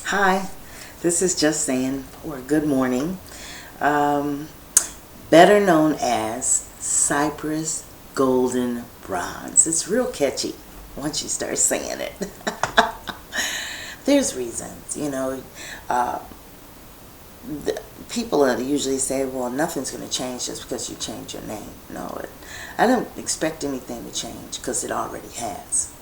Hi, this is Just Saying, or good morning, better known as Cypress Golden Bronze. It's real catchy once you start saying it. There's reasons, people usually say, well, nothing's going to change just because you change your name. No, I don't expect anything to change because it already has.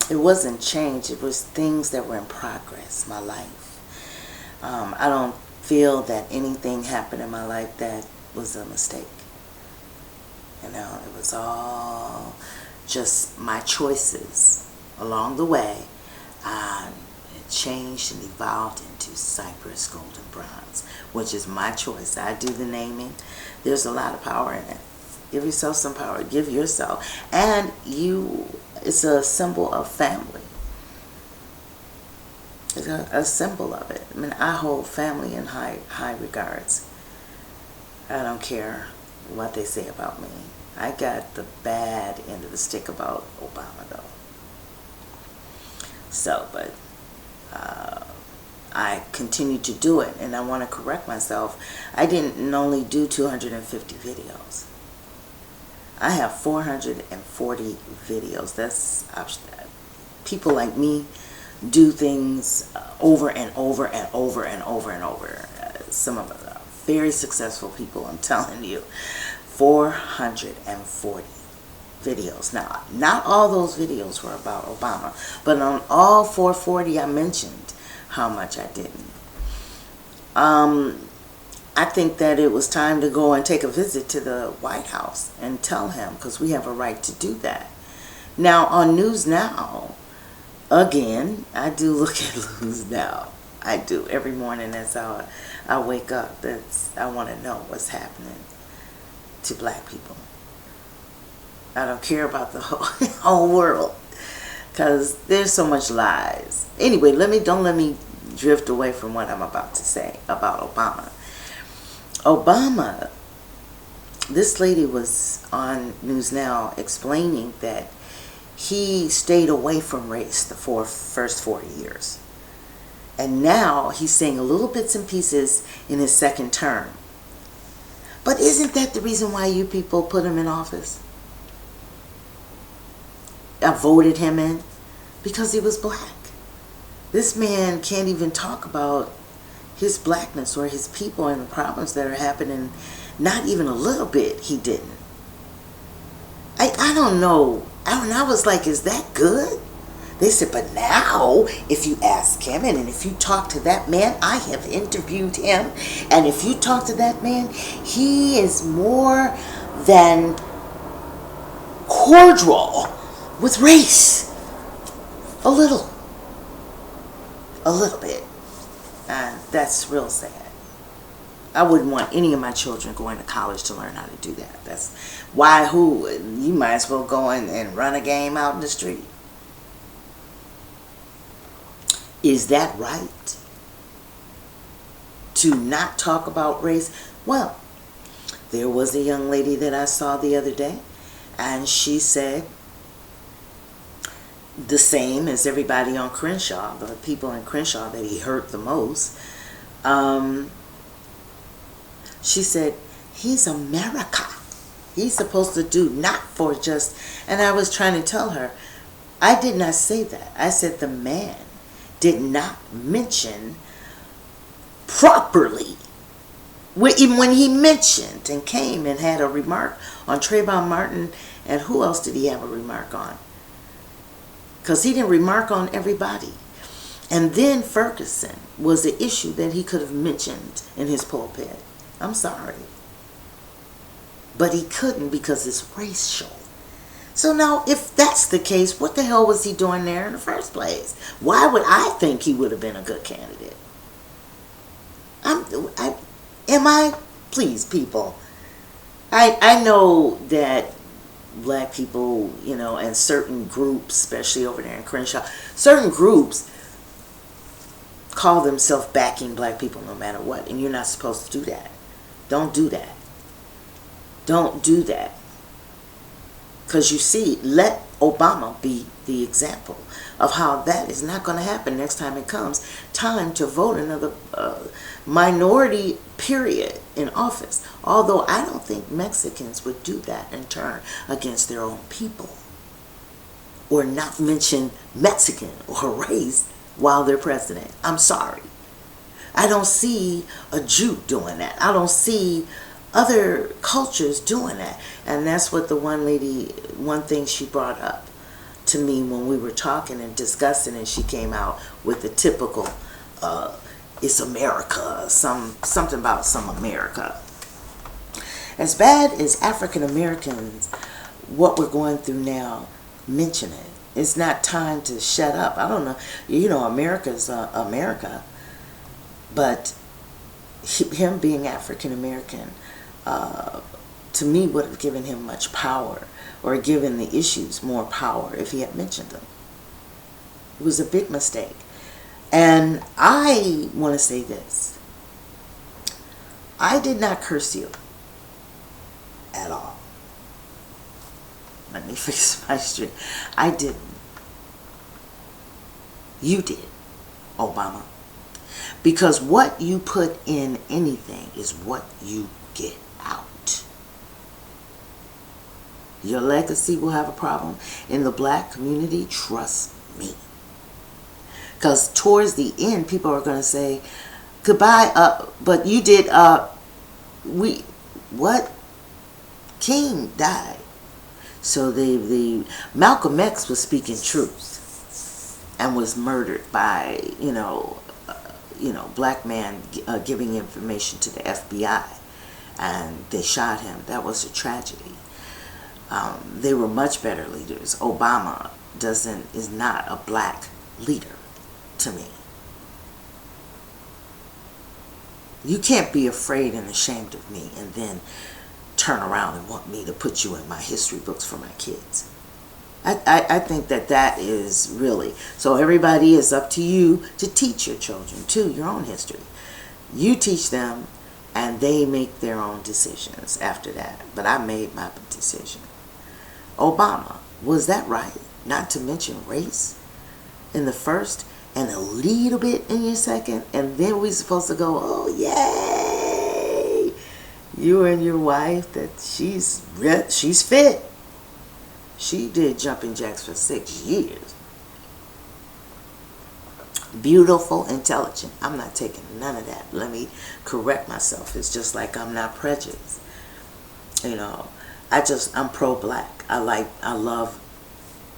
It wasn't change, it was things that were in progress, my life. I don't feel that anything happened in my life that was a mistake. It was all just my choices along the way. It changed and evolved into Cypress Golden Bronze, which is my choice. I do the naming. There's a lot of power in it. Give yourself some power. Give yourself. And it's a symbol of family. It's a symbol of it. I mean, I hold family in high regards. I don't care what they say about me. I got the bad end of the stick about Obama, though. So, but I continue to do it, and I want to correct myself. I didn't only do 250 videos. I have 440 videos. That's people like me do things over and over and over and over and over. Some of them are very successful people, I'm telling you. 440 videos. Now, not all those videos were about Obama, but on all 440 I mentioned how much I didn't. I think that it was time to go and take a visit to the White House and tell him, because we have a right to do that. Now, on News Now, again, I do look at News Now. I do. Every morning as I wake up, I want to know what's happening to black people. I don't care about the whole world, because there's so much lies. Anyway, don't let me drift away from what I'm about to say about Obama. Obama, this lady was on News Now explaining that he stayed away from race the first 40 years. And now he's saying a little bits and pieces in his second term. But isn't that the reason why you people put him in office? I voted him in because he was black. This man can't even talk about his blackness or his people and the problems that are happening. Not even a little bit he didn't. I don't know. I was like, is that good? They said, but now if you ask him and if you talk to that man, I have interviewed him, and if you talk to that man, he is more than cordial with race. A little bit. That's real sad. I wouldn't want any of my children going to college to learn how to do that. That's why you might as well go and run a game out in the street. Is that right? To not talk about race? Well, there was a young lady that I saw the other day, and she said the same as everybody on Crenshaw, the people in Crenshaw that he hurt the most. She said, he's America. He's supposed to do not for just, and I was trying to tell her, I did not say that. I said the man did not mention properly. Even when he mentioned and came and had a remark on Trayvon Martin, and who else did he have a remark on? Because he didn't remark on everybody. And then Ferguson was the issue that he could have mentioned in his pulpit. I'm sorry. But he couldn't because it's racial. So now, if that's the case, what the hell was he doing there in the first place? Why would I think he would have been a good candidate? Please, people. I know that black people, and certain groups, especially over there in Crenshaw, certain groups call themselves backing black people no matter what, and you're not supposed to do that. Don't do that. Don't do that. Because you see, let Obama be the example of how that is not going to happen next time it comes time to vote another minority period in office. Although I don't think Mexicans would do that and turn against their own people or not mention Mexican or race while they're president. I'm sorry. I don't see a Jew doing that. I don't see other cultures doing that. And that's what the one thing she brought up to me when we were talking and discussing, and she came out with the typical, it's America, something about some America. As bad as African Americans, what we're going through now, mention it. It's not time to shut up. I don't know. America's America. But him being African American, to me, would have given him much power, or given the issues more power if he had mentioned them. It was a big mistake. And I want to say this. I did not curse you at all. Let me fix my street. I didn't. You did, Obama. Because what you put in anything is what you get out. Your legacy will have a problem in the black community, trust me. Because towards the end, people are going to say, goodbye, but you did, what? King died. So the Malcolm X was speaking truth and was murdered by, black man giving information to the FBI, and they shot him. That was a tragedy. They were much better leaders. Obama is not a black leader to me. You can't be afraid and ashamed of me and then turn around and want me to put you in my history books for my kids. I think that is really, so everybody, is up to you to teach your children too your own history. You teach them and they make their own decisions after that. But I made my decision. Obama, was that right? Not to mention race in the first and a little bit in your second, and then we're supposed to go, oh yay, you and your wife, that she's fit. She did jumping jacks for 6 years. Beautiful, intelligent. I'm not taking none of that. Let me correct myself. It's just like I'm not prejudiced. I'm pro-black. I love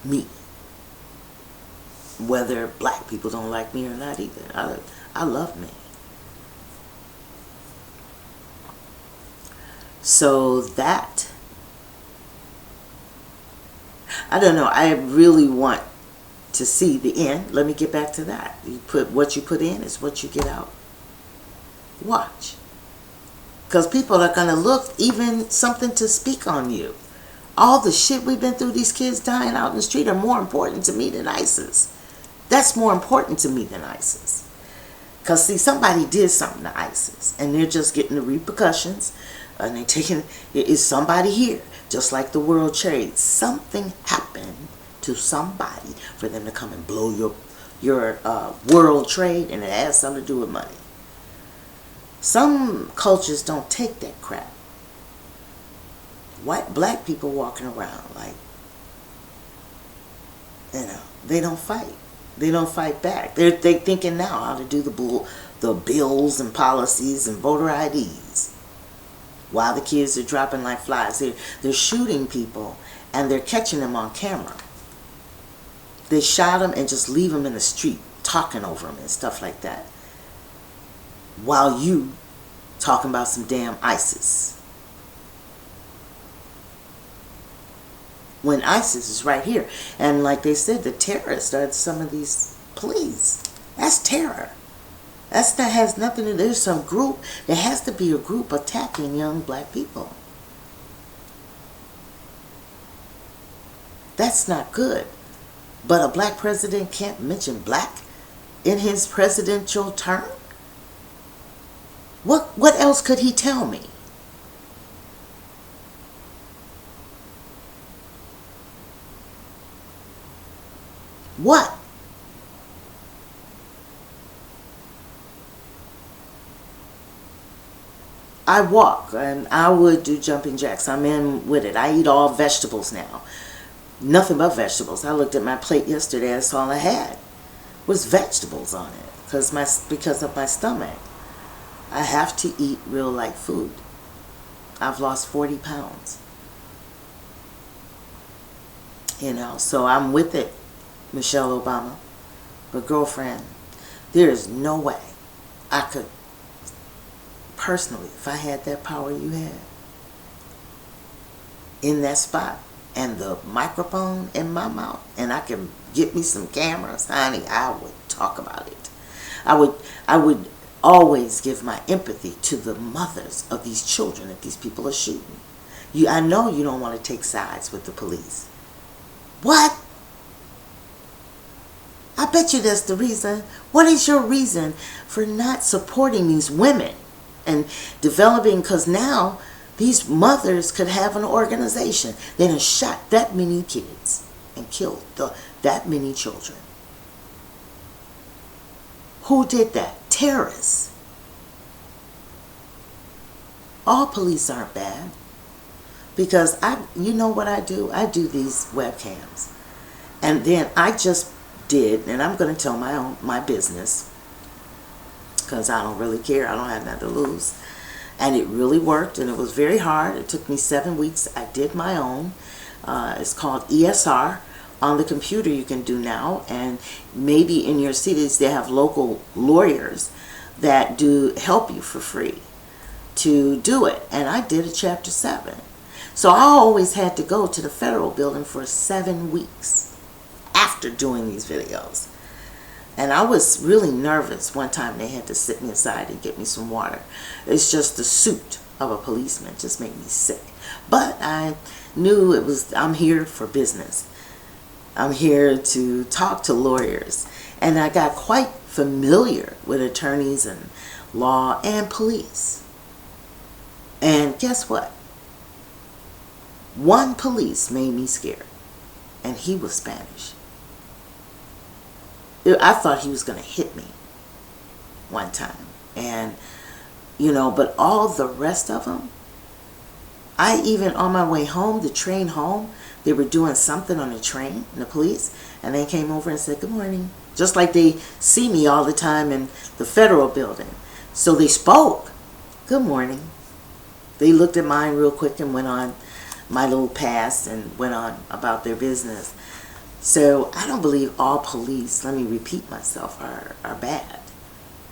me. Whether black people don't like me or not either. I love me. So that, I don't know. I really want to see the end. Let me get back to that. What you put in is what you get out. Watch. Because people are going to look, even something to speak on you. All the shit we've been through, these kids dying out in the street, are more important to me than ISIS. That's more important to me than ISIS. Because, see, somebody did something to ISIS, and they're just getting the repercussions, and they're taking, is somebody here, just like the World Trade. Something happened to somebody for them to come and blow your World Trade, and it has something to do with money. Some cultures don't take that crap. Black people walking around like, they don't fight. They don't fight back. They're thinking now how to do the bills and policies and voter IDs. While the kids are dropping like flies. They're shooting people and they're catching them on camera. They shot them and just leave them in the street talking over them and stuff like that. While you talking about some damn ISIS. When ISIS is right here. And like they said, the terrorists are some of these police. That's terror. That has nothing to do. There's some group. There has to be a group attacking young black people. That's not good. But a black president can't mention black in his presidential term? What else could he tell me? What? I walk and I would do jumping jacks. I'm in with it. I eat all vegetables now. Nothing but vegetables. I looked at my plate yesterday. That's all I had was vegetables on it because of my stomach. I have to eat real light food. I've lost 40 pounds. So I'm with it, Michelle Obama. But girlfriend, there is no way I could personally, if I had that power you had in that spot and the microphone in my mouth and I can get me some cameras, honey, I would talk about it. I would always give my empathy to the mothers of these children that these people are shooting. I know you don't want to take sides with the police. What? I bet you that's the reason. What is your reason for not supporting these women and developing? Because now these mothers could have an organization. They done shot that many kids and killed that many children. Who did that? Terrorists. All police aren't bad. Because you know what I do? I do these webcams. And then I just did, and I'm going to tell my business, because I don't really care. I don't have nothing to lose. And it really worked, and it was very hard. It took me 7 weeks. I did my own. It's called ESR. On the computer you can do now, and maybe in your cities they have local lawyers that do help you for free to do it. And I did a Chapter 7. So I always had to go to the federal building for 7 weeks after doing these videos. And I was really nervous. One time they had to sit me aside and get me some water. It's just the suit of a policeman just made me sick. But I knew I'm here for business. I'm here to talk to lawyers. And I got quite familiar with attorneys and law and police. And guess what? One police made me scared, and he was Spanish. I thought he was going to hit me one time. And, but all the rest of them, I even on my way home, the train home, they were doing something on the train, the police, and they came over and said, good morning. Just like they see me all the time in the federal building. So they spoke, good morning. They looked at mine real quick and went on my little pass and went on about their business. So I don't believe all police, let me repeat myself, are bad.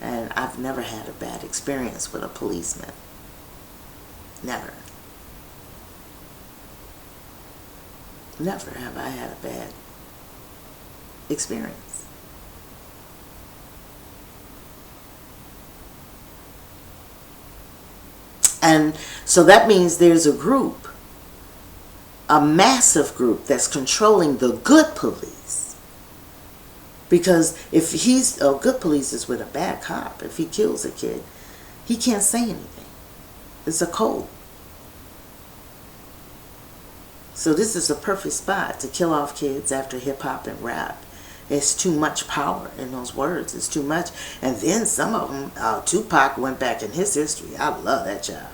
And I've never had a bad experience with a policeman. Never. Never have I had a bad experience. And so that means there's a group, a massive group that's controlling the good police. Because if he's a good police is with a bad cop, if he kills a kid, he can't say anything. It's a code. So this is the perfect spot to kill off kids after hip-hop and rap. It's too much power in those words. It's too much. And then some of them, Tupac went back in his history. I love that child.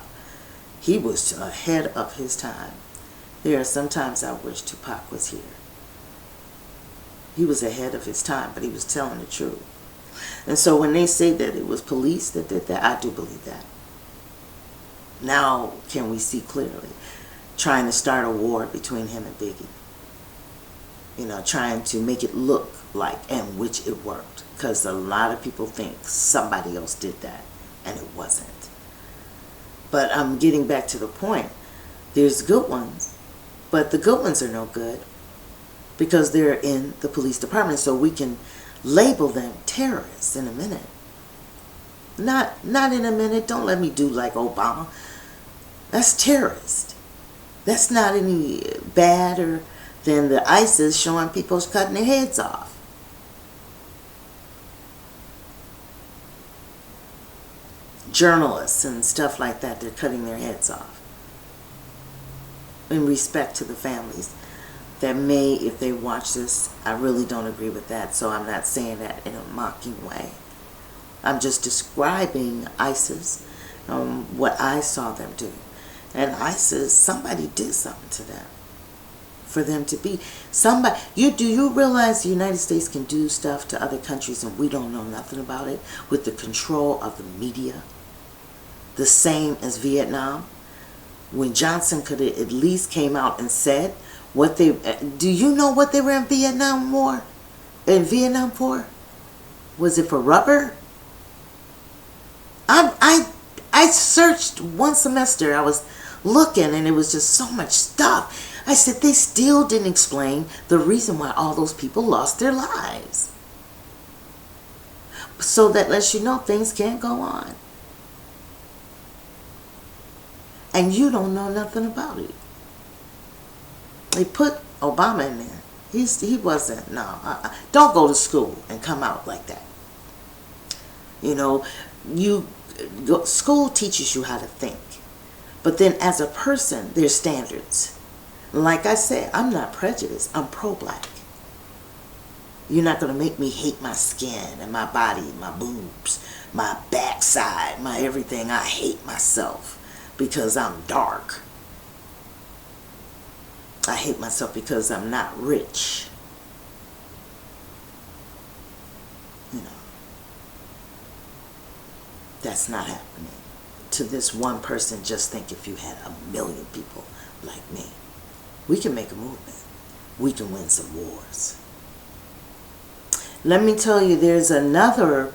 He was ahead of his time. There are sometimes I wish Tupac was here. He was ahead of his time, but he was telling the truth. And so when they say that it was police that did that, I do believe that. Now can we see clearly? Trying to start a war between him and Biggie. Trying to make it look like, and which it worked. Because a lot of people think somebody else did that, and it wasn't. But I'm getting back to the point. There's good ones, but the good ones are no good because they're in the police department, so we can label them terrorists in a minute. Not in a minute. Don't let me do like Obama. That's terrorist. That's not any badder than the ISIS showing people cutting their heads off. Journalists and stuff like that, they're cutting their heads off. In respect to the families that may, if they watch this, I really don't agree with that, so I'm not saying that in a mocking way. I'm just describing ISIS, what I saw them do. And ISIS, somebody did something to them for them to be somebody. Do you realize the United States can do stuff to other countries and we don't know nothing about it, with the control of the media? The same as Vietnam, when Johnson could have at least came out and said what they, do you know what they were in Vietnam War? In Vietnam for? Was it for rubber? I searched one semester. I was looking and it was just so much stuff. I said they still didn't explain the reason why all those people lost their lives. So that lets you know things can't go on. And you don't know nothing about it. They put Obama in there. He wasn't, no. Don't go to school and come out like that. You know, school teaches you how to think. But then as a person, there's standards. Like I said, I'm not prejudiced. I'm pro-black. You're not going to make me hate my skin and my body, my boobs, my backside, my everything. I hate myself because I'm dark. I hate myself because I'm not rich. You know, that's not happening to this one person. Just think if you had 1 million people like me. We can make a movement. We can win some wars. Let me tell you, there's another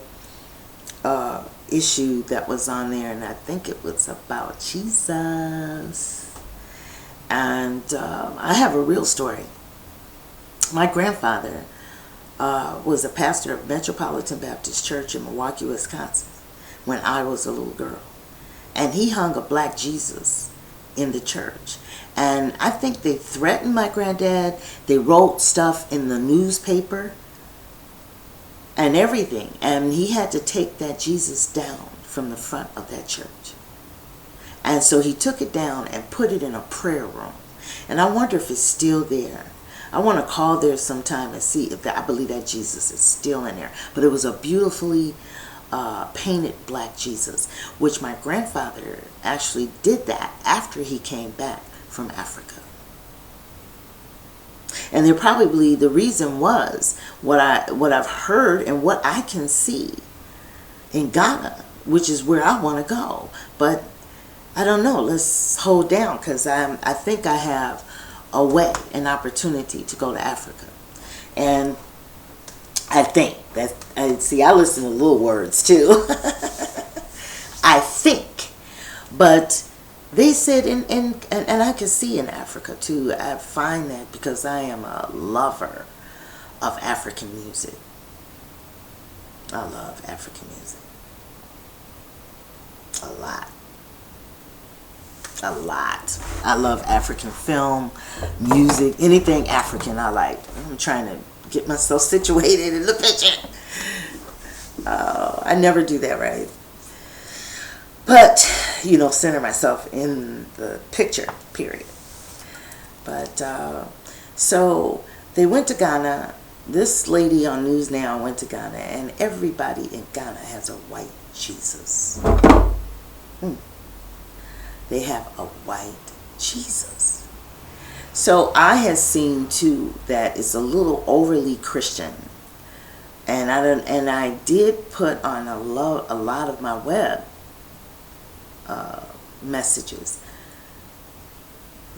issue that was on there, and I think it was about Jesus. And I have a real story. My grandfather was a pastor of Metropolitan Baptist Church in Milwaukee, Wisconsin, when I was a little girl. And he hung a black Jesus in the church. And I think they threatened my granddad. They wrote stuff in the newspaper and everything. And he had to take that Jesus down from the front of that church. And so he took it down and put it in a prayer room. And I wonder if it's still there. I want to call there sometime and see if I believe that Jesus is still in there. But it was a beautifully painted black Jesus, which my grandfather actually did that after he came back from Africa. And they probably, the reason was what I've heard and what I can see in Ghana, which is where I want to go. But I don't know. Let's hold down, because I think I have a way, an opportunity to go to Africa. And I think that, I listen to little words too. I think. But they said, and I can see in Africa too, I find that because I am a lover of African music. I love African music. A lot. A lot. I love African film, music, anything African I like. I'm trying to get myself situated in the picture. I never do that, right? But, you know, center myself in the picture, period. But, so they went to Ghana. This lady on News Now went to Ghana, and everybody in Ghana has a white Jesus. They have a white Jesus. So I have seen too that it's a little overly Christian, and I did put on a lot of my web messages.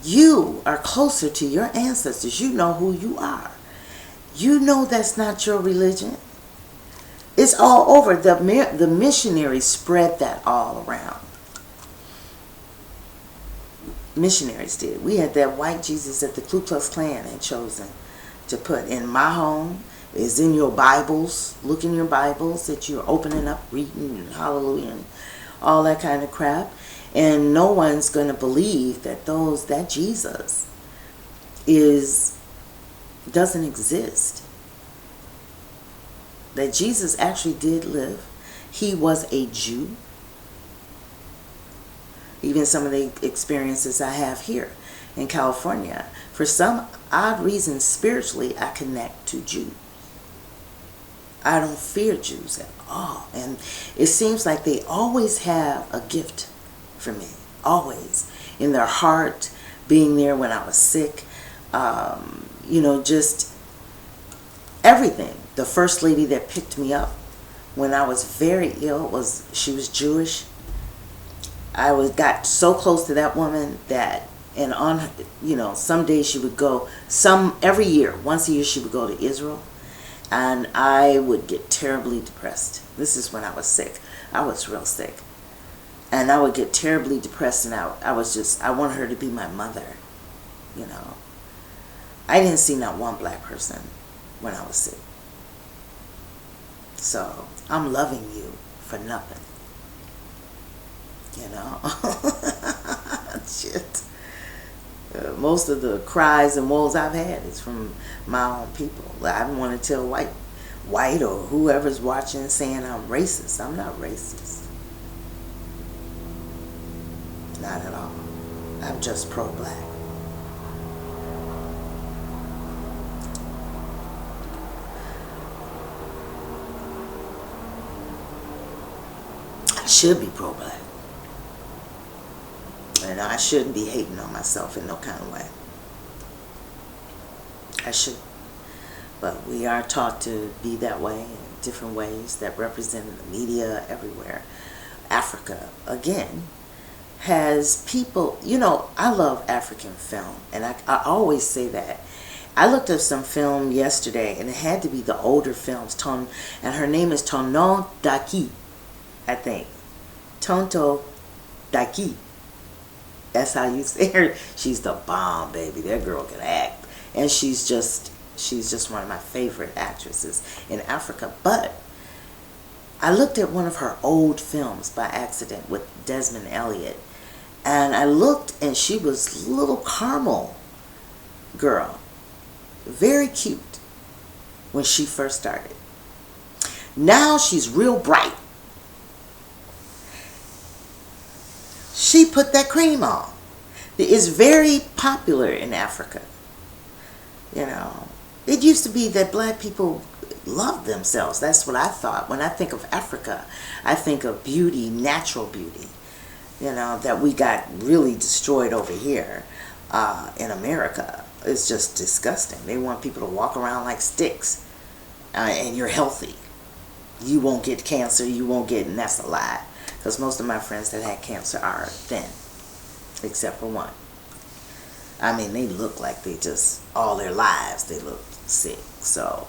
You are closer to your ancestors. You know who you are. You know that's not your religion. It's all over. The missionaries spread that all around. Missionaries did. We had that white Jesus that the Ku Klux Klan had chosen to put in my home. Is in your Bibles. Look in your Bibles that you're opening up, reading, and hallelujah, and all that kind of crap. And no one's going to believe that that Jesus doesn't exist. That Jesus actually did live. He was a Jew. Even some of the experiences I have here. in California, for some odd reason, spiritually, I connect to Jews. I don't fear Jews at all. And it seems like they always have a gift for me. Always. In their heart, being there when I was sick. Just everything. The first lady that picked me up when I was very ill, she was Jewish. I got so close to that woman that, and some days she would go, every year, once a year she would go to Israel. And I would get terribly depressed. This is when I was sick. I was real sick. And I would get terribly depressed, and I wanted her to be my mother. I didn't see not one black person when I was sick. So I'm loving you for nothing. Shit. Most of the cries and woes I've had is from my own people. I don't want to tell white or whoever's watching saying I'm racist. I'm not racist. Not at all. I'm just pro-black. I should be pro-black. And I shouldn't be hating on myself in no kind of way. I should. But we are taught to be that way in different ways that represent in the media everywhere. Africa, again, has people, I love African film. And I always say that. I looked up some film yesterday, and it had to be the older films. And her name is Tonon Daki, I think. Tonto Daki. That's how you say her. She's the bomb, baby. That girl can act. And she's just one of my favorite actresses in Africa. But I looked at one of her old films by accident with Desmond Elliott. And I looked, and she was little caramel girl. Very cute when she first started. Now she's real bright. She put that cream on. It's very popular in Africa. It used to be that black people loved themselves. That's what I thought. When I think of Africa, I think of beauty, natural beauty, that we got really destroyed over here in America. It's just disgusting. They want people to walk around like sticks, and you're healthy. You won't get cancer, and that's a lie. Because most of my friends that had cancer are thin, except for one. I mean, they look like they just, all their lives, they look sick. So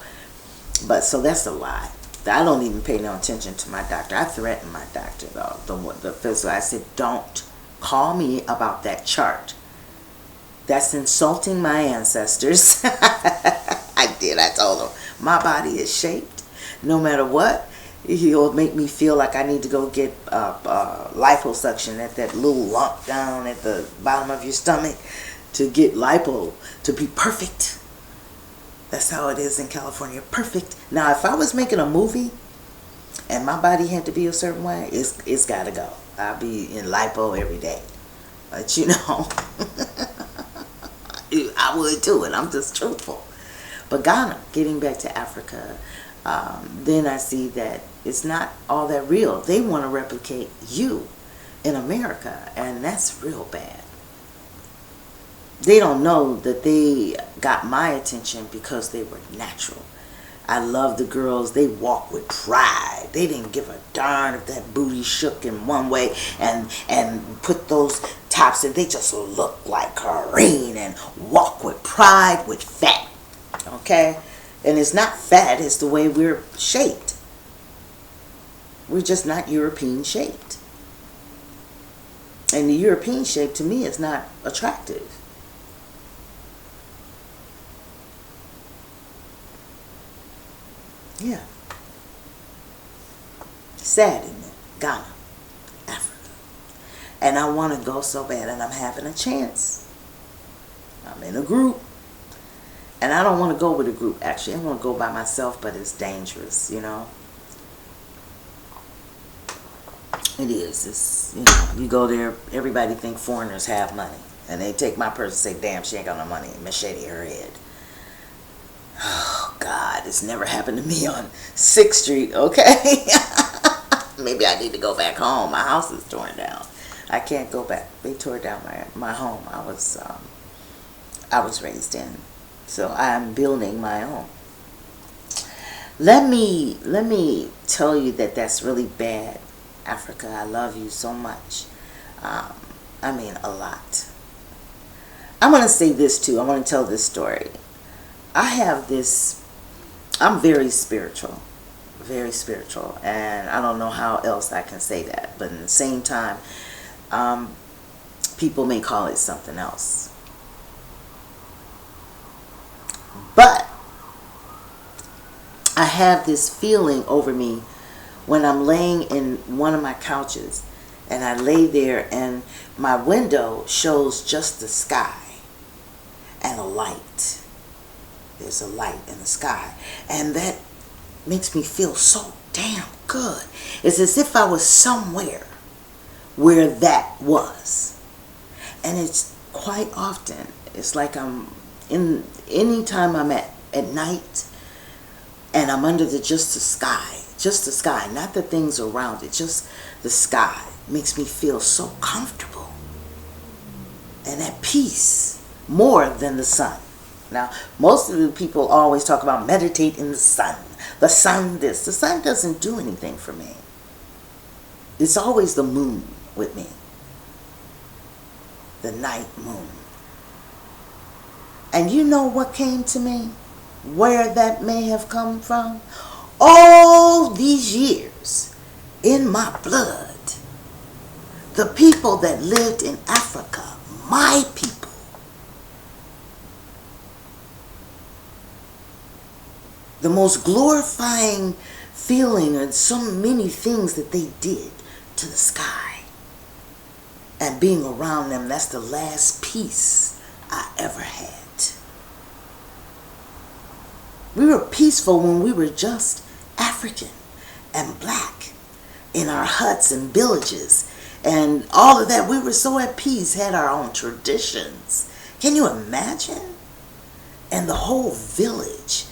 that's a lie. I don't even pay no attention to my doctor. I threatened my doctor, though, the physical. I said, don't call me about that chart. That's insulting my ancestors. I did. I told him, my body is shaped. No matter what, he'll make me feel like I need to go get liposuction at that little lump down at the bottom of your stomach to get lipo to be perfect. That's how it is in California. Perfect. Now, if I was making a movie and my body had to be a certain way, it's got to go. I'll be in lipo every day. But I would too, and I'm just truthful. But Ghana, getting back to Africa, then I see that it's not all that real. They want to replicate you in America, and that's real bad. They don't know that they got my attention because they were natural. I love the girls. They walk with pride. They didn't give a darn if that booty shook in one way and put those tops in. They just look like Kareen and walk with pride with fat. Okay? And it's not fat. It's the way we're shaped. We're just not European shaped. And the European shape to me is not attractive. Yeah. Sad, isn't it? Ghana, Africa. And I want to go so bad, and I'm having a chance. I'm in a group. And I don't want to go with a group, actually. I want to go by myself, but it's dangerous, It is. You go there, everybody think foreigners have money. And they take my purse and say, damn, she ain't got no money. Machete her head. Oh, God, it's never happened to me on 6th Street, okay? Maybe I need to go back home. My house is torn down. I can't go back. They tore down my home I was raised in. So I'm building my own. Let me tell you that that's really bad, Africa. I love you so much. I mean, a lot. I'm going to say this too. I want to tell this story. I'm very spiritual, and I don't know how else I can say that, but at the same time, people may call it something else. But I have this feeling over me when I'm laying in one of my couches, and I lay there and my window shows just the sky and a light. There's a light in the sky, and that makes me feel so damn good. It's as if I was somewhere where that was. And it's quite often, it's like I'm in, anytime I'm at night and I'm under just the sky, not the things around it, just the sky makes me feel so comfortable and at peace, more than the sun. Now, most of the people always talk about meditate in the sun. The sun this. The sun doesn't do anything for me. It's always the moon with me. The night moon. And you know what came to me? Where that may have come from? All these years in my blood. The people that lived in Africa, my people. The most glorifying feeling and so many things that they did to the sky. And being around them, that's the last peace I ever had. We were peaceful when we were just African and black in our huts and villages and all of that. We were so at peace, had our own traditions. Can you imagine? And the whole village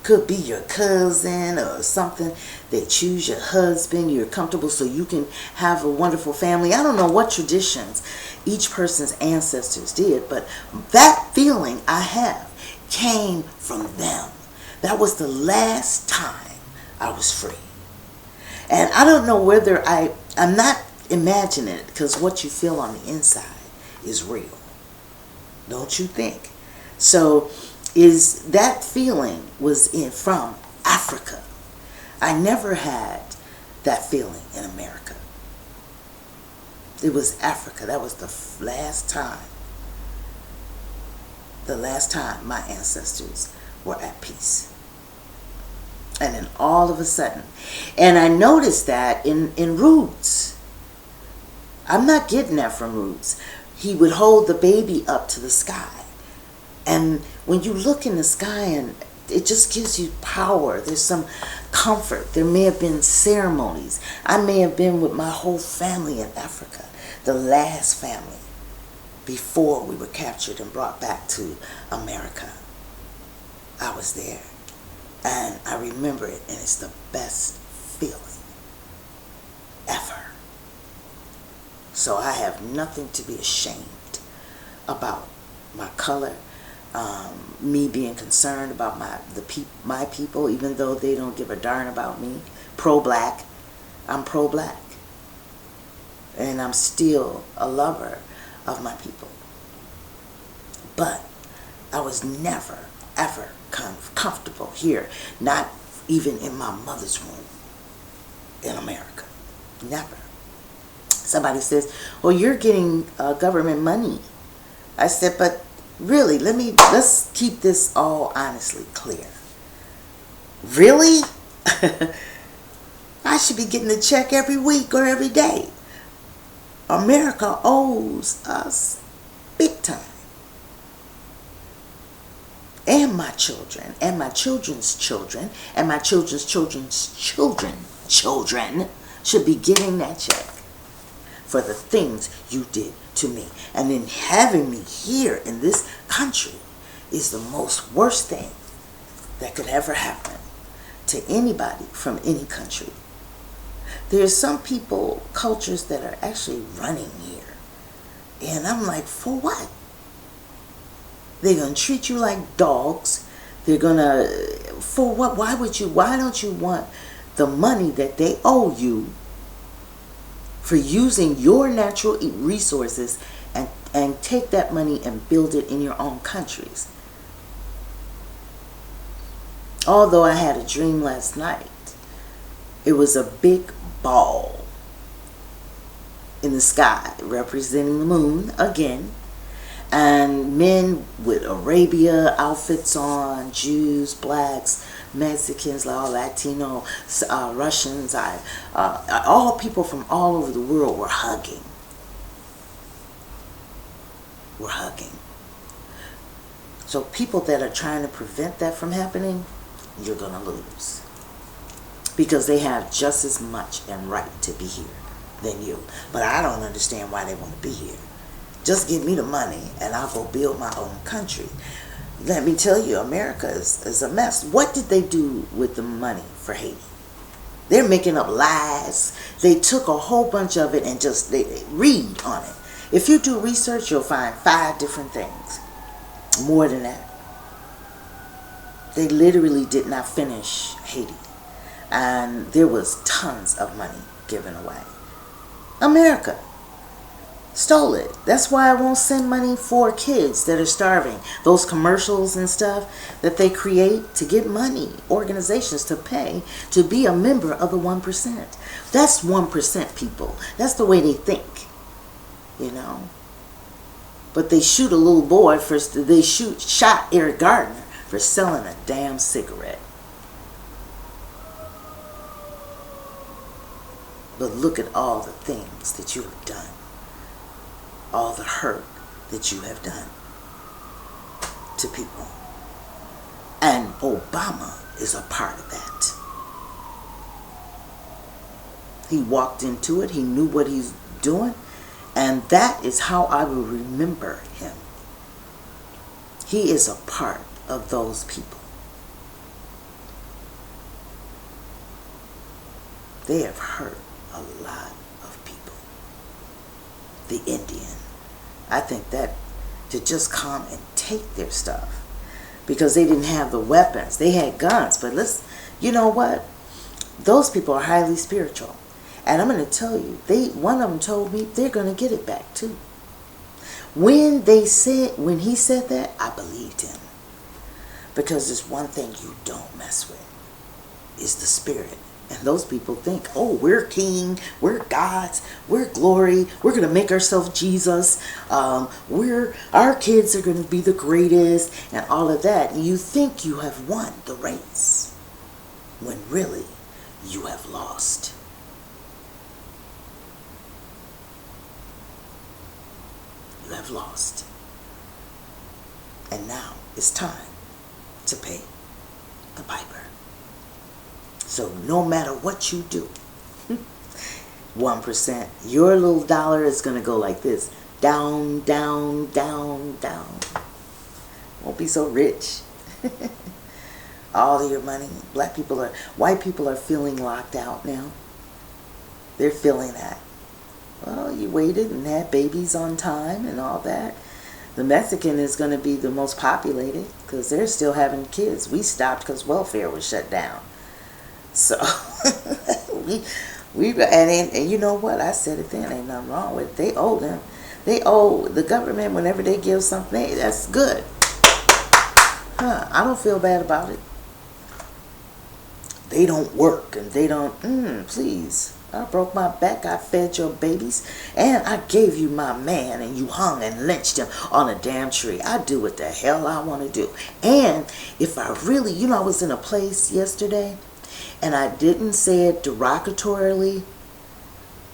could be your cousin or something. They choose your husband. You're comfortable so you can have a wonderful family. I don't know what traditions each person's ancestors did, but that feeling I have came from them. That was the last time I was free. And I don't know whether I'm not imagining it, because what you feel on the inside is real. Don't you think? So is that feeling was from Africa. I never had that feeling in America. It was Africa. That was the last time. The last time my ancestors were at peace. And then all of a sudden, and I noticed that in Roots. I'm not getting that from Roots. He would hold the baby up to the sky. And when you look in the sky, and it just gives you power. There's some comfort. There may have been ceremonies. I may have been with my whole family in Africa, the last family, before we were captured and brought back to America. I was there. And I remember it, and it's the best feeling ever. So I have nothing to be ashamed about my color. Me being concerned about my people, even though they don't give a darn about me. Pro-black. I'm pro-black. And I'm still a lover of my people. But I was never, ever comfortable here. Not even in my mother's womb in America. Never. Somebody says, well, you're getting government money. I said, but really, let's keep this all honestly clear. Really? I should be getting a check every week or every day. America owes us big time. And my children, and my children's children, and my children's children's children should be getting that check for the things you did to me. And then having me here in this country is the most worst thing that could ever happen to anybody from any country. There's some people, cultures that are actually running here. And I'm like, for what? They're going to treat you like dogs. They're going to, for what? Why don't you want the money that they owe you for using your natural resources and take that money and build it in your own countries? Although I had a dream last night, it was a big ball in the sky representing the moon again, and men with Arabia outfits on, Jews, blacks, Mexicans, Latino, Russians, all people from all over the world were hugging. So people that are trying to prevent that from happening, you're going to lose. Because they have just as much and right to be here than you. But I don't understand why they want to be here. Just give me the money and I'll go build my own country. Let me tell you, America is a mess. What did they do with the money for Haiti? They're making up lies. They took a whole bunch of it and just they read on it. If you do research, you'll find 5 different things. More than that. They literally did not finish Haiti. And there was tons of money given away. America stole it. That's why I won't send money for kids that are starving. Those commercials and stuff that they create to get money, organizations to pay to be a member of the 1%. That's 1% people. That's the way they think, you know. But they shoot a little boy shot Eric Gardner for selling a damn cigarette. But look at all the things that you have done. All the hurt that you have done to people. And Obama is a part of that. He walked into it. He knew what he's doing. And that is how I will remember him. He is a part of those people. They have hurt a lot of people. The Indian. I think that to just come and take their stuff. Because they didn't have the weapons. They had guns. But you know what? Those people are highly spiritual. And I'm going to tell you, one of them told me they're going to get it back too. When he said that, I believed him. Because there's one thing you don't mess with, is the spirit. And those people think, oh, we're king, we're gods, we're glory, we're going to make ourselves Jesus, our kids are going to be the greatest, and all of that. And you think you have won the race, when really you have lost. You have lost. And now it's time to pay the piper. So no matter what you do, 1%, your little dollar is going to go like this. Down, down, down, down. Won't be so rich. All of your money. White people are feeling locked out now. They're feeling that. Well, you waited and had babies on time and all that. The Mexican is going to be the most populated because they're still having kids. We stopped because welfare was shut down. So, and you know what? I said it then. Ain't nothing wrong with it. They owe them. They owe the government whenever they give something. That's good. I don't feel bad about it. They don't work and they don't, please. I broke my back, I fed your babies, and I gave you my man, and you hung and lynched him on a damn tree. I do what the hell I want to do. And if I really, I was in a place yesterday, and I didn't say it derogatorily.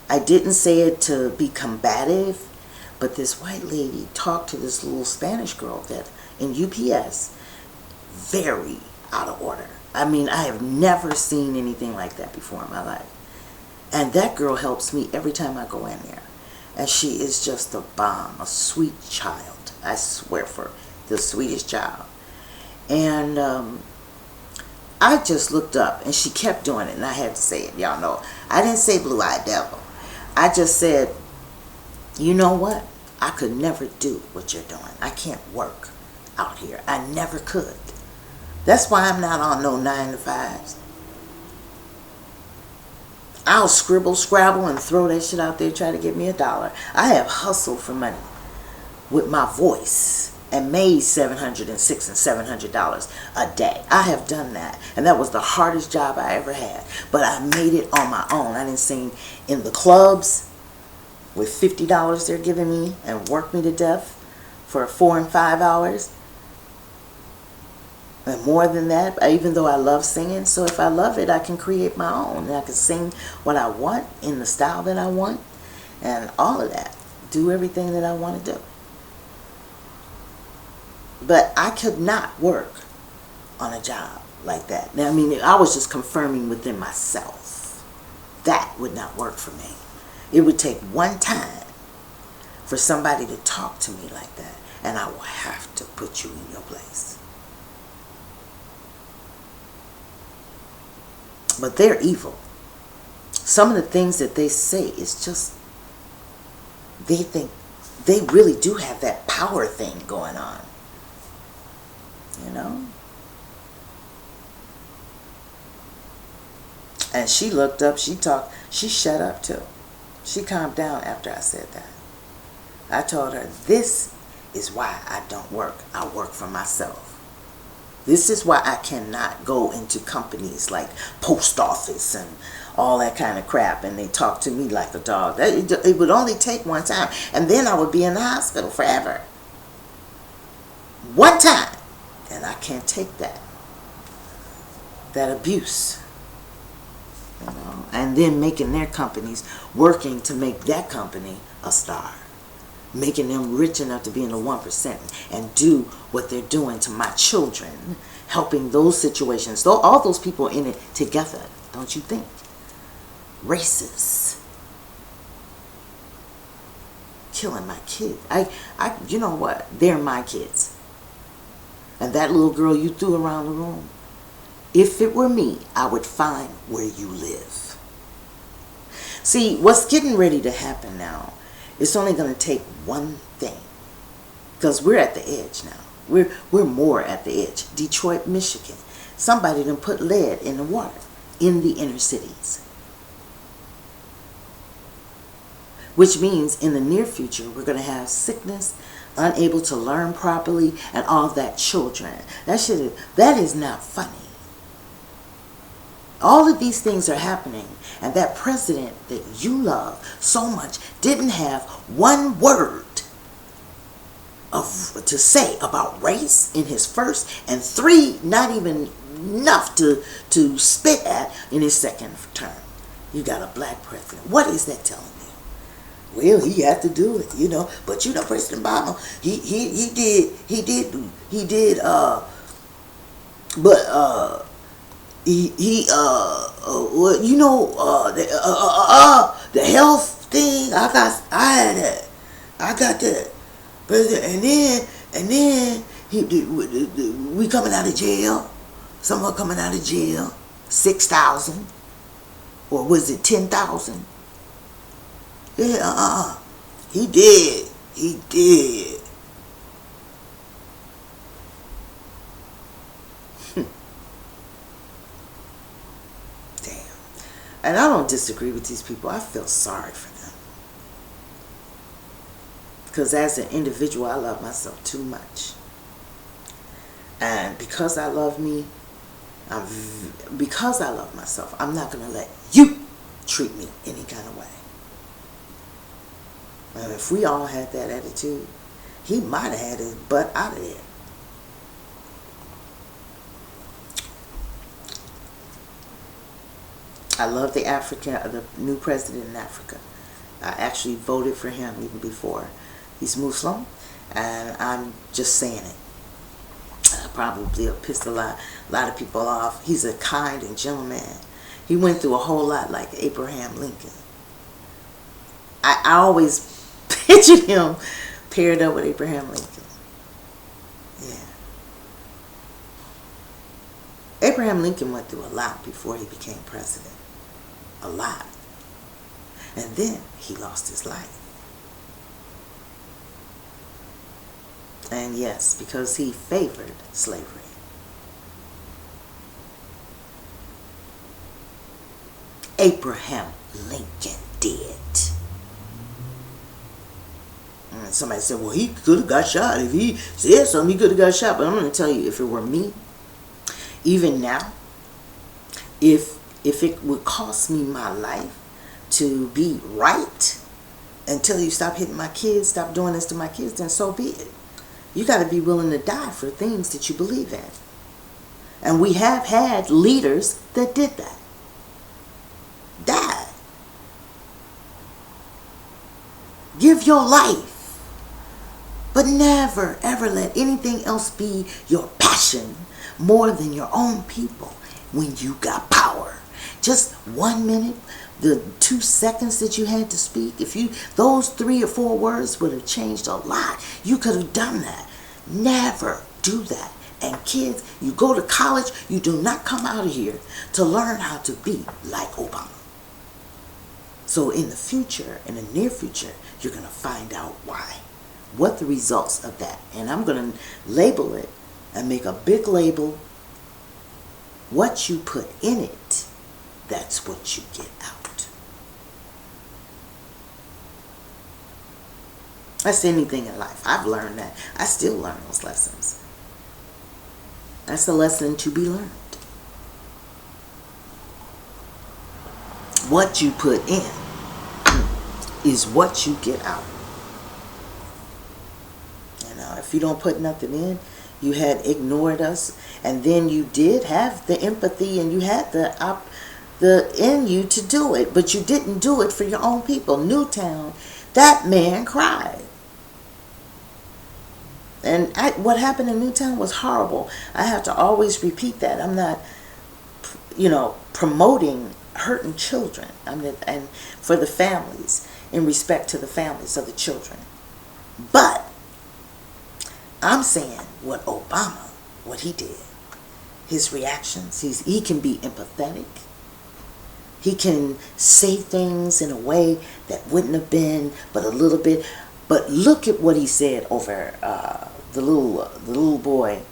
I didn't say it to be combative, but this white lady talked to this little Spanish girl that in UPS, very out of order. I mean, I have never seen anything like that before in my life. And that girl helps me every time I go in there. And she is just a bomb, a sweet child. I swear, for the sweetest child. And I just looked up, and she kept doing it, and I had to say it. Y'all know, I didn't say blue-eyed devil. I just said, you know what? I could never do what you're doing. I can't work out here. I never could. That's why I'm not on no 9 to 5s. I'll scribble, scrabble, and throw that shit out there, try to get me $1. I have hustled for money with my voice and made $706 and $700 a day. I have done that, and that was the hardest job I ever had. But I made it on my own. I didn't sing in the clubs with $50 they're giving me and work me to death for 4 and 5 hours. And more than that, even though I love singing, so if I love it, I can create my own. And I can sing what I want in the style that I want and all of that. Do everything that I want to do. But I could not work on a job like that. Now, I mean, I was just confirming within myself. That would not work for me. It would take one time for somebody to talk to me like that, and I will have to put you in your place. But they're evil. Some of the things that they say is just, they think they really do have that power thing going on. You know? And she looked up, she talked, she shut up too. She calmed down after I said that. I told her, this is why I don't work. I work for myself. This is why I cannot go into companies like post office and all that kind of crap, and they talk to me like a dog. It would only take one time, and then I would be in the hospital forever. One time, and I can't take that. That abuse. You know, and then making their companies, working to make that company a star. Making them rich enough to be in the 1% and do what they're doing to my children, helping those situations, though all those people in it together, don't you think? Racist. Killing my kid. You know what? They're my kids. And that little girl you threw around the room, if it were me, I would find where you live. See, what's getting ready to happen now, it's only going to take one thing. Because we're at the edge now. We're more at the edge. Detroit, Michigan. Somebody done put lead in the water in the inner cities. Which means in the near future, we're going to have sickness, unable to learn properly, and all that children. That is not funny. All of these things are happening, and that president that you love so much didn't have one word to say about race in his first, and 3 not even enough to spit at in his second term. You got a black president. What is that telling you? Well, he had to do it, you know. But you know, President Obama, he did, well, you know, the health thing, I had that. I got that. And then we coming out of jail. Someone coming out of jail, 6,000, or was it 10,000? Yeah, he did. Damn. And I don't disagree with these people. I feel sorry for them. Because as an individual, I love myself too much. And because I love me, because I love myself, I'm not going to let you treat me any kind of way. And if we all had that attitude, he might have had his butt out of there. I love the new president in Africa. I actually voted for him even before. He's Muslim, and I'm just saying it. I probably have pissed a lot of people off. He's a kind and gentle man. He went through a whole lot like Abraham Lincoln. I always Pictured him paired up with Abraham Lincoln. Yeah. Abraham Lincoln went through a lot before he became president. A lot. And then he lost his life. And yes, because he favored slavery. Abraham Lincoln did. And somebody said, well, he could have got shot. If he said something, he could have got shot. But I'm going to tell you, if it were me, even now, if it would cost me my life to be right until you stop hitting my kids, stop doing this to my kids, then so be it. You got to be willing to die for things that you believe in. And we have had leaders that did that. Died. Give your life. But never, ever let anything else be your passion more than your own people when you got power. Just 1 minute, the 2 seconds that you had to speak, if you those 3 or 4 words would have changed a lot. You could have done that. Never do that. And kids, you go to college, you do not come out of here to learn how to be like Obama. So in the future, in the near future, you're going to find out why. What the results of that. And I'm going to label it and make a big label. What you put in it, that's what you get out. That's anything in life. I've learned that. I still learn those lessons. That's a lesson to be learned. What you put in is what you get out. You know, if you don't put nothing in, you had ignored us, and then you did have the empathy and you had the in you to do it, but you didn't do it for your own people. Newtown, that man cried. And what happened in Newtown was horrible. I have to always repeat that. I'm not, promoting hurting children. And for the families, in respect to the families of the children. But I'm saying what Obama, what he did, his reactions, he can be empathetic. He can say things in a way that wouldn't have been, but a little bit. But look at what he said over the little boy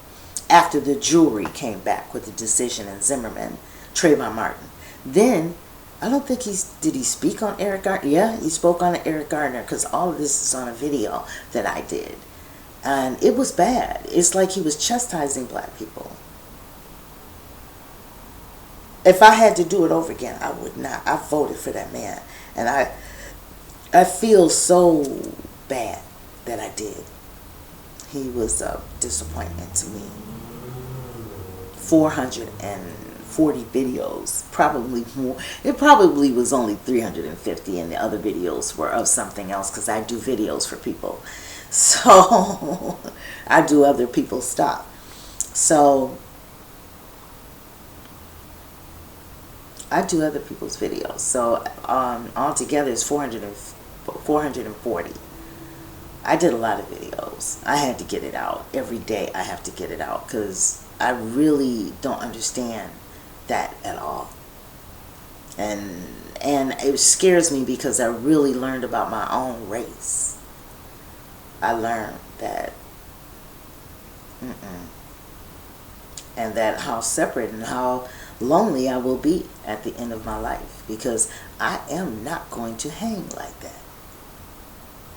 after the jury came back with the decision in Zimmerman, Trayvon Martin. Then, I don't think did he speak on Eric Gardner? Yeah, he spoke on Eric Gardner, because all of this is on a video that I did. And it was bad. It's like he was chastising black people. If I had to do it over again, I would not. I voted for that man. And I feel so bad that I did. He was a disappointment to me. 440 videos, probably more. It probably was only 350, and the other videos were of something else, because I do videos for people. So I do other people's stuff. So I do other people's videos. So altogether it's 440. I did a lot of videos. I had to get it out. Every day I have to get it out, because I really don't understand that at all. And it scares me, because I really learned about my own race. I learned that and that how separate and how lonely I will be at the end of my life, because I am not going to hang like that.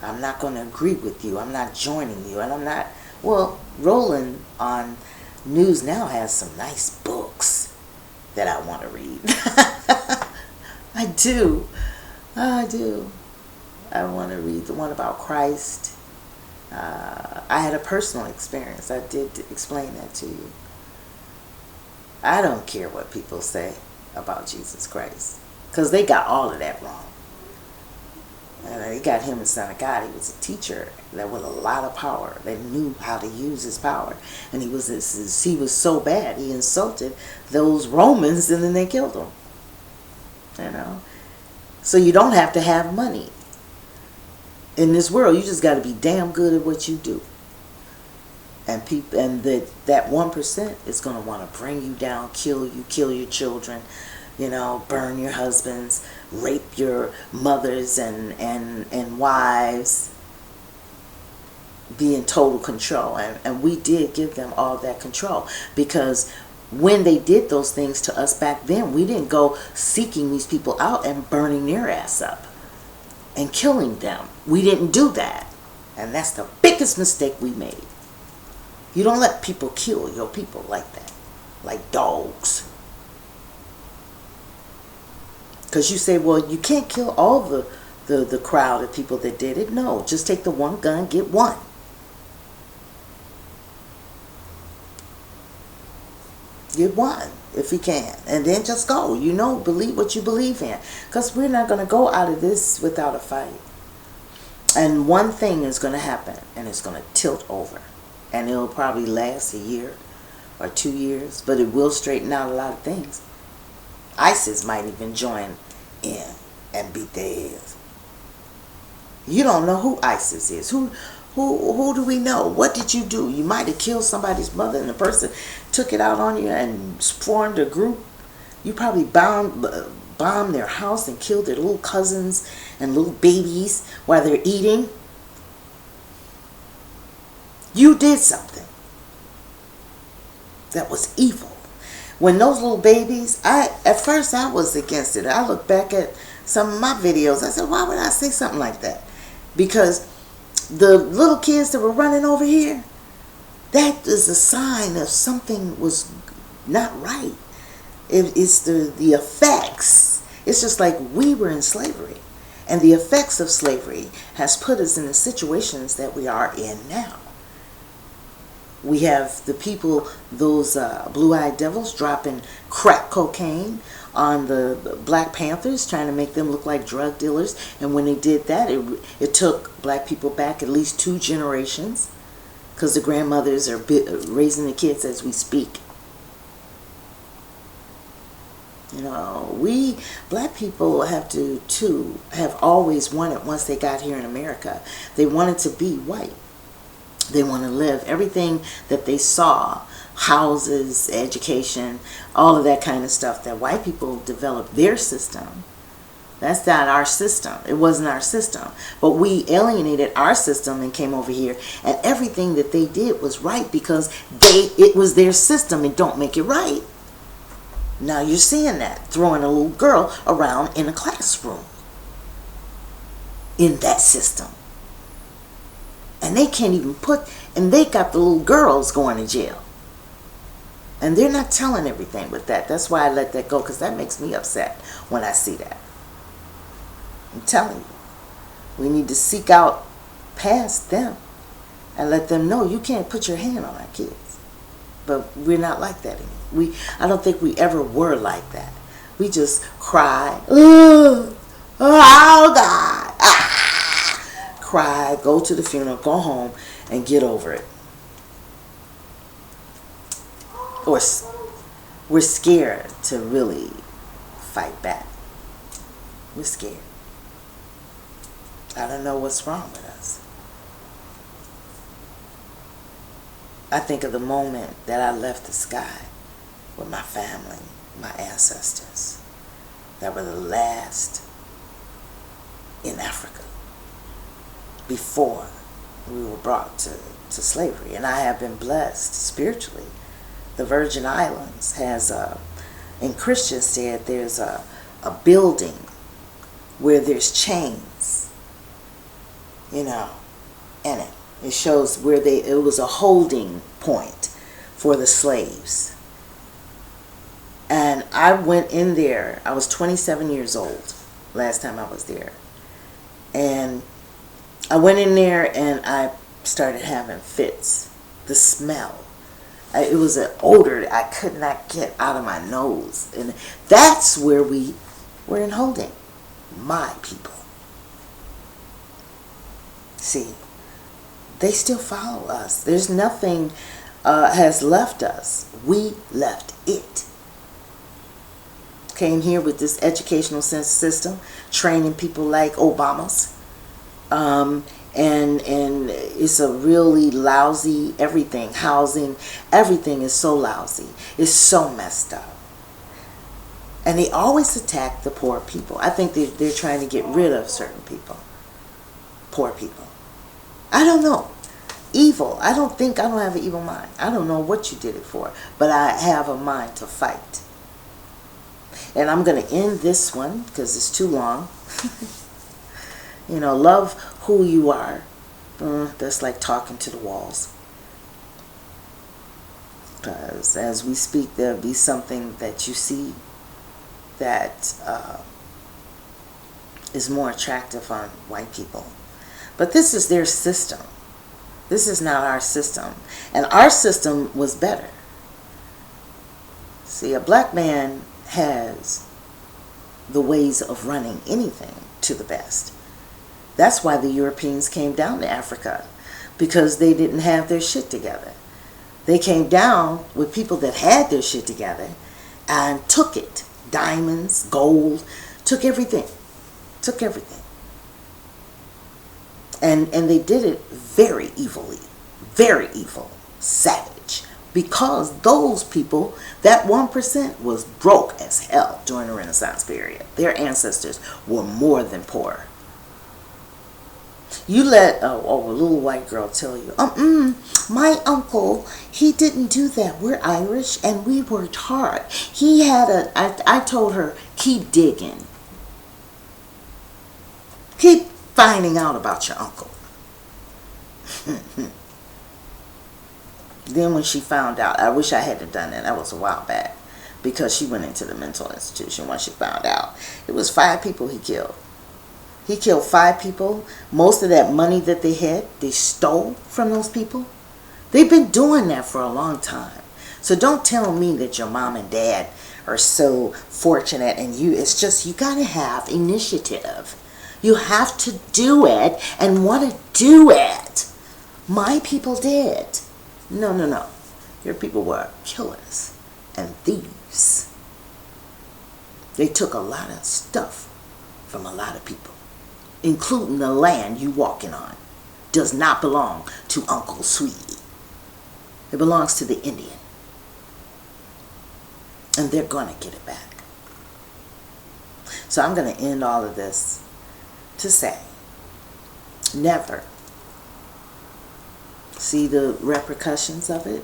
I'm not going to agree with you. I'm not joining you. And I'm not, Roland on News Now has some nice books that I want to read. I do. I want to read the one about Christ. I had a personal experience. I did explain that to you. I don't care what people say about Jesus Christ, because they got all of that wrong. And they got him the Son of God. He was a teacher that with a lot of power, that knew how to use his power. And he was so bad, he insulted those Romans, and then they killed him. So you don't have to have money. In this world, you just got to be damn good at what you do. And people, and that 1% is going to want to bring you down, kill you, kill your children, burn your husbands, rape your mothers and wives, be in total control. And we did give them all that control, because when they did those things to us back then, we didn't go seeking these people out and burning their ass up and killing them. We didn't do that. And that's the biggest mistake we made. You don't let people kill your people like that, like dogs. Because you say, well, you can't kill all the crowd of people that did it. No, just take the one gun, get one. Get one if you can, and then just go. Believe what you believe in, because we're not going to go out of this without a fight. And one thing is going to happen, and it's going to tilt over. And it'll probably last a year or 2 years, but it will straighten out a lot of things. ISIS might even join in and beat their ass. You don't know who ISIS is. Who do we know? What did you do? You might have killed somebody's mother, and the person took it out on you and formed a group. You probably bombed their house and killed their little cousins and little babies while they're eating. You did something that was evil. When those little babies, at first I was against it. I look back at some of my videos. I said, why would I say something like that? Because the little kids that were running over here, that is a sign of something was not right. It's the effects. It's just like we were in slavery. And the effects of slavery has put us in the situations that we are in now. We have the people, those blue-eyed devils, dropping crack cocaine on the Black Panthers, trying to make them look like drug dealers. And when they did that, it took black people back at least 2 generations, because the grandmothers are raising the kids as we speak. We black people have always wanted, once they got here in America, they wanted to be white. They want to live everything that they saw, houses, education, all of that kind of stuff, that white people developed their system. That's not our system. It wasn't our system. But we alienated our system and came over here, and everything that they did was right because it was their system, and don't make it right. Now you're seeing that, throwing a little girl around in a classroom in that system. And they can't even and they got the little girls going to jail. And they're not telling everything with that. That's why I let that go, because that makes me upset when I see that. I'm telling you, we need to seek out past them and let them know you can't put your hand on our kids. But we're not like that anymore. I don't think we ever were like that. We just cry, oh God, cry, go to the funeral, go home, and get over it. Or we're scared to really fight back. We're scared. I don't know what's wrong with us. I think of the moment that I left the sky with my family, my ancestors, that were the last in Africa before we were brought to slavery. And I have been blessed spiritually. The Virgin Islands has in Christianstead, there's a building where there's chains, in it. It shows where it was a holding point for the slaves. And I went in there, I was 27 years old last time I was there. And I went in there and I started having fits. The smell. It was an odor that I could not get out of my nose. And that's where we were in holding. My people. See, they still follow us. There's nothing has left us. We left it. Came here with this educational system, training people like Obama's, And it's a really lousy everything. Housing, everything is so lousy. It's so messed up. And they always attack the poor people. I think they're trying to get rid of certain people. Poor people. I don't know. Evil. I don't have an evil mind. I don't know what you did it for. But I have a mind to fight. And I'm going to end this one because it's too long. Love who you are. That's like talking to the walls. Because as we speak, there'll be something that you see that is more attractive on white people. But this is their system. This is not our system. And our system was better. See, a black man has the ways of running anything to the best. That's why the Europeans came down to Africa, because they didn't have their shit together. They came down with people that had their shit together and took it. Diamonds, gold, took everything. Took everything. And they did it very evilly. Very evil. Savage. Because those people, that 1% was broke as hell during the Renaissance period. Their ancestors were more than poor. You let a little white girl tell you, my uncle, he didn't do that. We're Irish and we worked hard. He had I told her, keep digging. Keep finding out about your uncle. Then when she found out, I wish I had done that. That was a while back. Because she went into the mental institution when she found out. It was 5 people he killed. He killed 5 people. Most of that money that they had, they stole from those people. They've been doing that for a long time. So don't tell me that your mom and dad are so fortunate and it's just, you got to have initiative. You have to do it and want to do it. My people did. No. Your people were killers and thieves. They took a lot of stuff from a lot of people, including the land you walking on. Does not belong to Uncle Sweetie. It belongs to the Indian. And they're going to get it back. So I'm going to end all of this to say, never see the repercussions of it.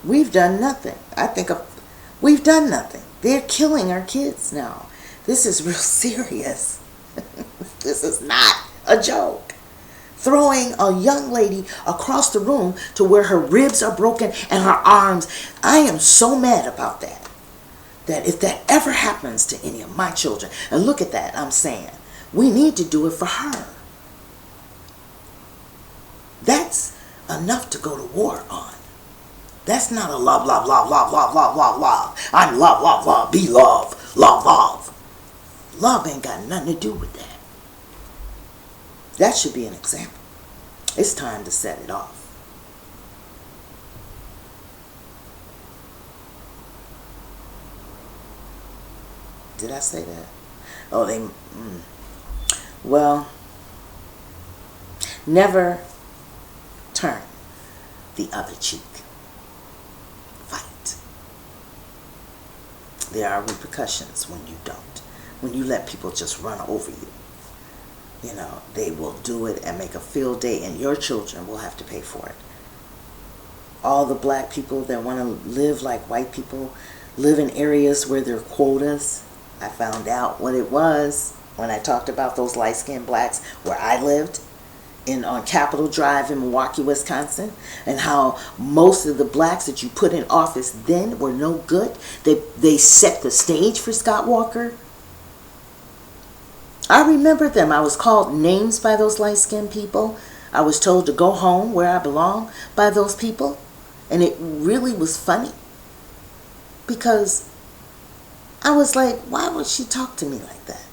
We've done nothing. We've done nothing. They're killing our kids now. This is real serious. This is not a joke. Throwing a young lady across the room to where her ribs are broken and her arms. I am so mad about that. That if that ever happens to any of my children, and look at that, I'm saying, we need to do it for her. That's enough to go to war on. That's not a love. I'm love, be love. Love ain't got nothing to do with that. That should be an example. It's time to set it off. Did I say that? Oh, well, never turn the other cheek. Fight. There are repercussions when you don't. When you let people just run over you. They will do it and make a field day, and your children will have to pay for it. All the black people that want to live like white people, live in areas where there are quotas. I found out what it was when I talked about those light-skinned blacks where I lived on Capitol Drive in Milwaukee, Wisconsin, and how most of the blacks that you put in office then were no good. They set the stage for Scott Walker. I remember them. I was called names by those light-skinned people. I was told to go home where I belong by those people. And it really was funny. Because I was like, why would she talk to me like that?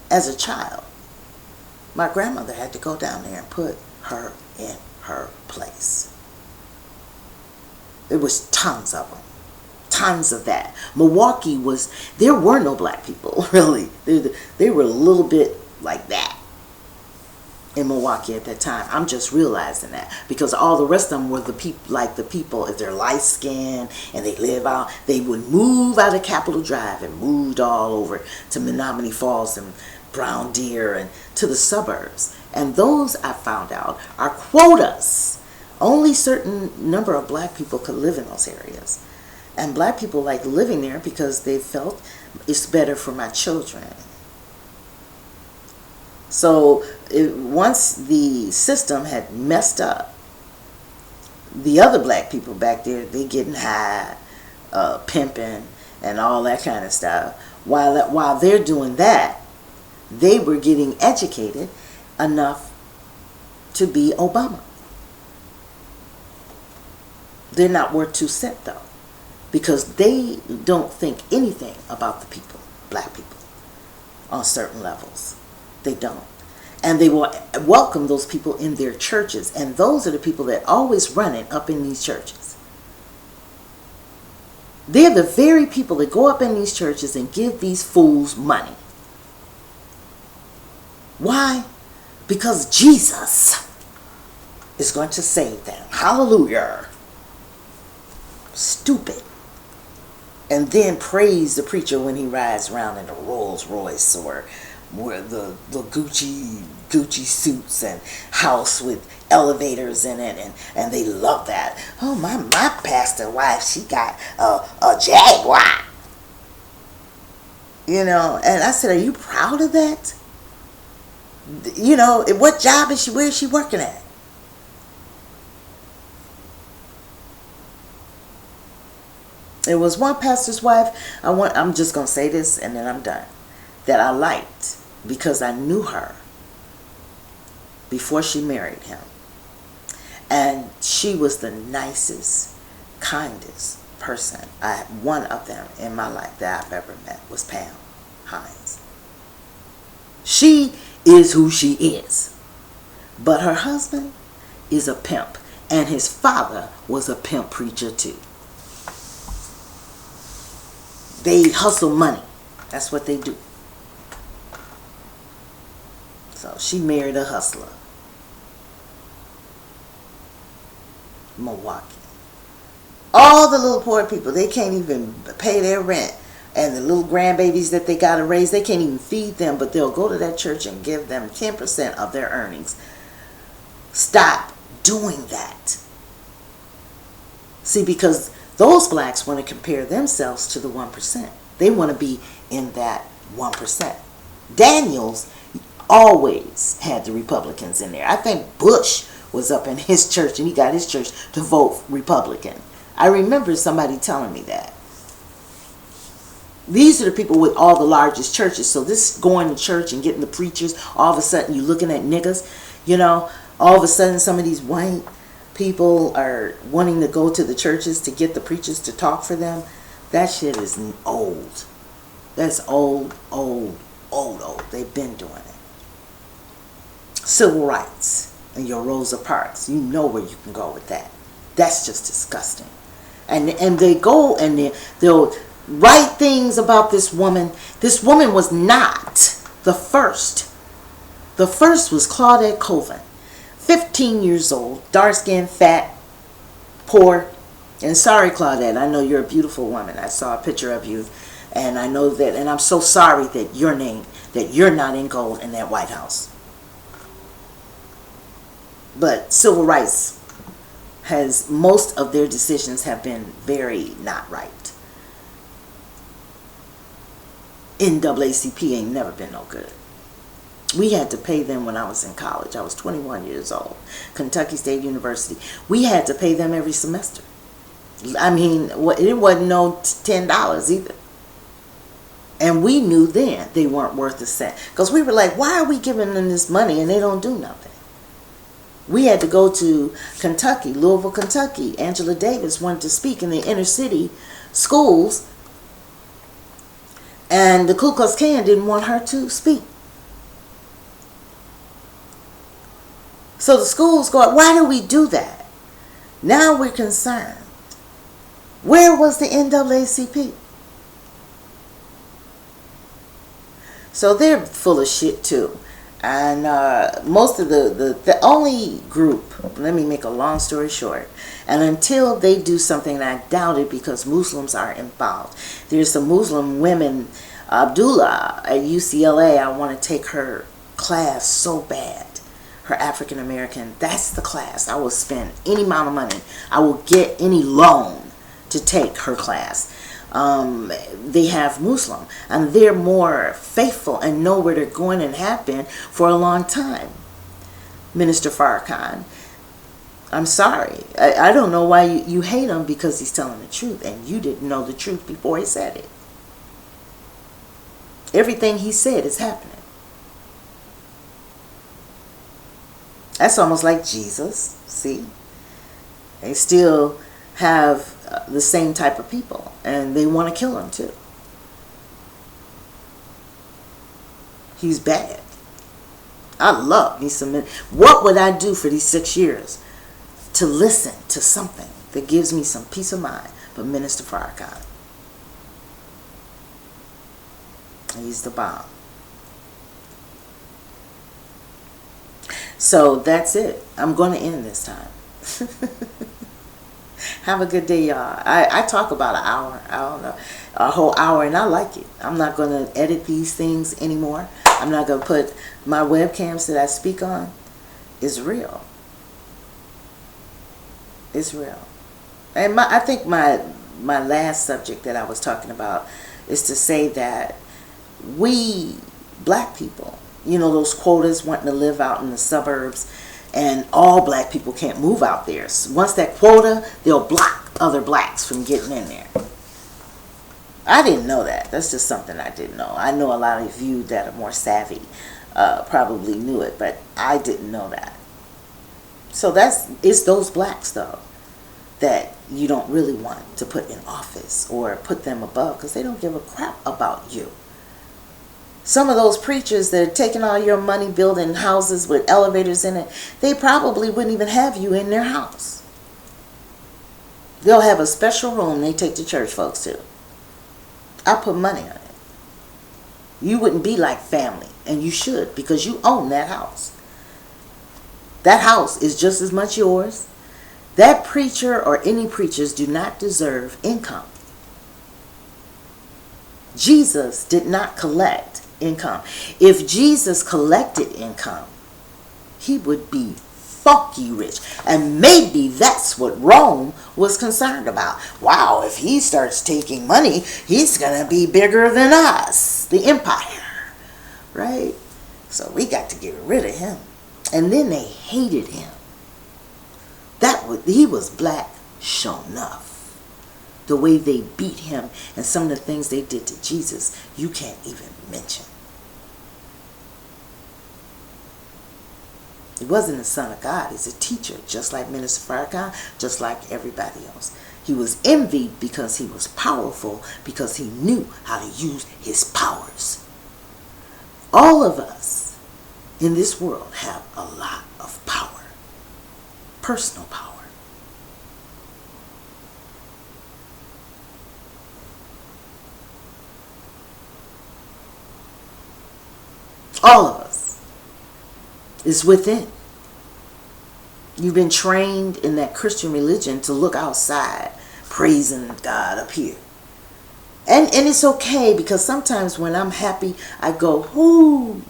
As a child. My grandmother had to go down there and put her in her place. There was tons of them. tons of that. Milwaukee there were no black people, really. They were a little bit like that in Milwaukee at that time. I'm just realizing that because all the rest of them were the people, if they're light skinned and they live out, they would move out of Capitol Drive and moved all over to Menominee Falls and Brown Deer and to the suburbs. And those, I found out, are quotas. Only certain number of black people could live in those areas. And black people like living there because they felt it's better for my children. So once the system had messed up, the other black people back there, they getting high, pimping, and all that kind of stuff. While they're doing that, they were getting educated enough to be Obama. They're not worth 2 cents though, because they don't think anything about the people, black people, on certain levels. They don't. And they will welcome those people in their churches. And those are the people that always running up in these churches. They're the very people that go up in these churches and give these fools money. Why? Because Jesus is going to save them. Hallelujah. Stupid. And then praise the preacher when he rides around in a Rolls Royce or the Gucci suits and house with elevators in it, and they love that. Oh, my pastor wife, she got a Jaguar. You know, and I said, are you proud of that? You know, what job is she, where is she working at? It was one pastor's wife, I'm just going to say this and then I'm done, that I liked because I knew her before she married him. And she was the nicest, kindest person. One of them in my life that I've ever met was Pam Hines. She is who she is. But her husband is a pimp. And his father was a pimp preacher too. They hustle money. That's what they do. So she married a hustler. Milwaukee. All the little poor people, they can't even pay their rent. And the little grandbabies that they got to raise, they can't even feed them, but they'll go to that church and give them 10% of their earnings. Stop doing that. See, because those blacks want to compare themselves to the 1%. They want to be in that 1%. Daniels always had the Republicans in there. I think Bush was up in his church and he got his church to vote Republican. I remember somebody telling me that. These are the people with all the largest churches. So this going to church and getting the preachers, all of a sudden you're looking at niggas, you know, all of a sudden some of these white people are wanting to go to the churches to get the preachers to talk for them. That shit is old. That's old. They've been doing it. Civil rights and your Rosa Parks. You know where you can go with that. That's just disgusting. And they go and they'll write things about this woman. This woman was not the first. The first was Claudette Colvin. 15 years old, dark-skinned, fat, poor. And sorry, Claudette, I know you're a beautiful woman. I saw a picture of you, and I know that, and I'm so sorry that you're not in gold in that White House. But civil rights most of their decisions have been very not right. NAACP ain't never been no good. We had to pay them when I was in college. I was 21 years old. Kentucky State University. We had to pay them every semester. I mean, it wasn't no $10 either. And we knew then they weren't worth a cent. Because we were like, why are we giving them this money and they don't do nothing? We had to go to Kentucky, Louisville, Kentucky. Angela Davis wanted to speak in the inner city schools. And the Ku Klux Klan didn't want her to speak. So the schools go, why do we do that? Now we're concerned Where was the NAACP? So they're full of shit too. And most of the only group, let me make a long story short, and until they do something, and I doubt it because Muslims are involved. There's some Muslim women, Abdullah at UCLA, I want to take her class so bad. Her African American, that's the class. I will spend any amount of money. I will get any loan to take her class. They have Muslim, and they're more faithful and know where they're going and have been for a long time. Minister Farrakhan, I'm sorry. I don't know why you hate him, because he's telling the truth, and you didn't know the truth before he said it. Everything he said is happening. That's almost like Jesus, see? They still have the same type of people, and they want to kill him too. He's bad. I love me some. What would I do for these 6 years to listen to something that gives me some peace of mind? But Minister Farrakhan, he's the bomb. So that's it. I'm going to end this time. Have a good day, y'all. I talk about an hour. I don't know. A whole hour, and I like it. I'm not going to edit these things anymore. I'm not going to put my webcams that I speak on. It's real. It's real. And I think my last subject that I was talking about is to say that we black people, you know, those quotas wanting to live out in the suburbs, and all black people can't move out there. So once that quota, they'll block other blacks from getting in there. I didn't know that. That's just something I didn't know. I know a lot of you that are more savvy probably knew it, but I didn't know that. So it's those blacks, though, that you don't really want to put in office or put them above, because they don't give a crap about you. Some of those preachers that are taking all your money building houses with elevators in it, they probably wouldn't even have you in their house. They'll have a special room they take the church folks to. I put money on it. You wouldn't be like family, and you should, because you own that house. That house is just as much yours. That preacher or any preachers do not deserve income. Jesus did not collect income. If Jesus collected income, he would be funky rich. And maybe that's what Rome was concerned about. Wow, if he starts taking money, he's going to be bigger than us, the empire, right? So we got to get rid of him. And then they hated him. He was black, sure enough. The way they beat him and some of the things they did to Jesus, you can't even mention. He wasn't the Son of God. He's a teacher, just like Minister Farrakhan, just like everybody else. He was envied because he was powerful, because he knew how to use his powers. All of us in this world have a lot of power, personal power. All of us is within. You've been trained in that Christian religion to look outside, praising God up here. And it's okay, because sometimes when I'm happy, I go, whoo,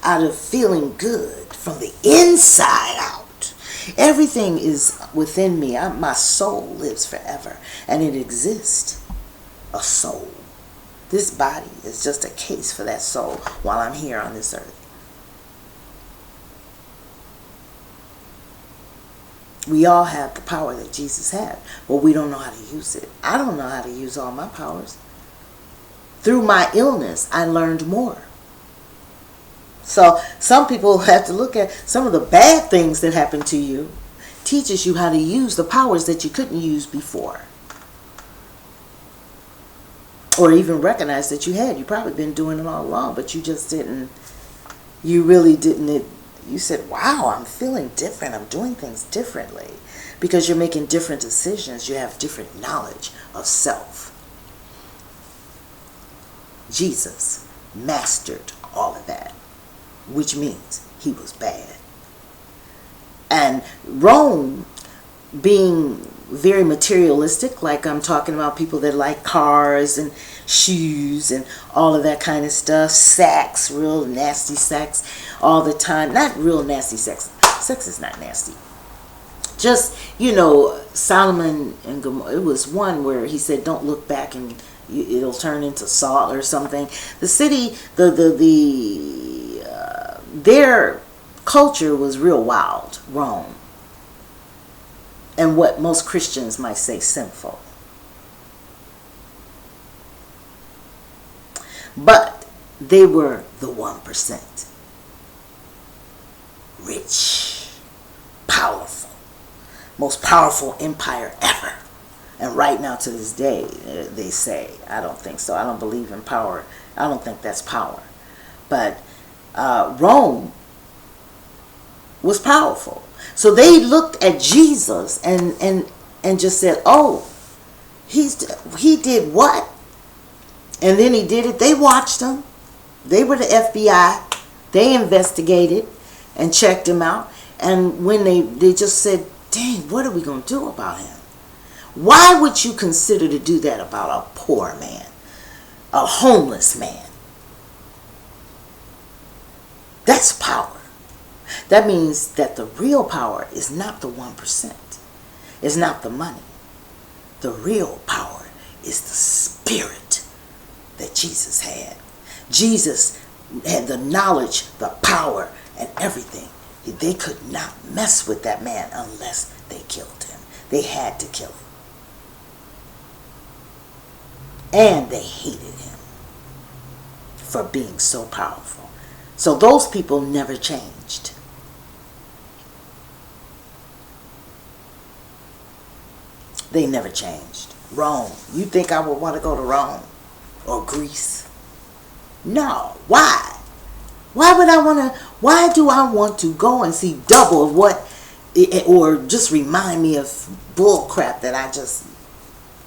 out of feeling good from the inside out. Everything is within me. My soul lives forever, and it exists. A soul. This body is just a case for that soul while I'm here on this earth. We all have the power that Jesus had, but we don't know how to use it. I don't know how to use all my powers. Through my illness, I learned more. So some people have to look at some of the bad things that happen to you, teaches you how to use the powers that you couldn't use before. Or even recognize that you had. You've probably been doing it all along, but you just didn't, you really didn't, you said, wow, I'm feeling different. I'm doing things differently. Because you're making different decisions. You have different knowledge of self. Jesus mastered all of that, which means he was bad. And Rome, being very materialistic, like I'm talking about people that like cars and shoes and all of that kind of stuff, sex, real nasty sex all the time. Not real nasty sex. Sex is not nasty. Just, Solomon and Gomorrah, it was one where he said, don't look back and it'll turn into salt or something. The city, their culture was real wild, Rome. And what most Christians might say sinful. But they were the 1%. Rich, powerful, most powerful empire ever. And right now to this day, they say, I don't think so. I don't believe in power. I don't think that's power. But Rome was powerful. So they looked at Jesus and just said, oh, he did what? And then he did it. They watched him. They were the FBI. They investigated and checked him out. And when they just said, dang, what are we going to do about him? Why would you consider to do that about a poor man, a homeless man? That's power. That means that the real power is not the 1%. It's not the money. The real power is the spirit that Jesus had. Jesus had the knowledge, the power, and everything. They could not mess with that man unless they killed him. They had to kill him. And they hated him for being so powerful. So those people never changed. They never changed. Rome. You think I would want to go to Rome or Greece? No. Why? Why do I want to go and see double of what, or just remind me of bull crap that I just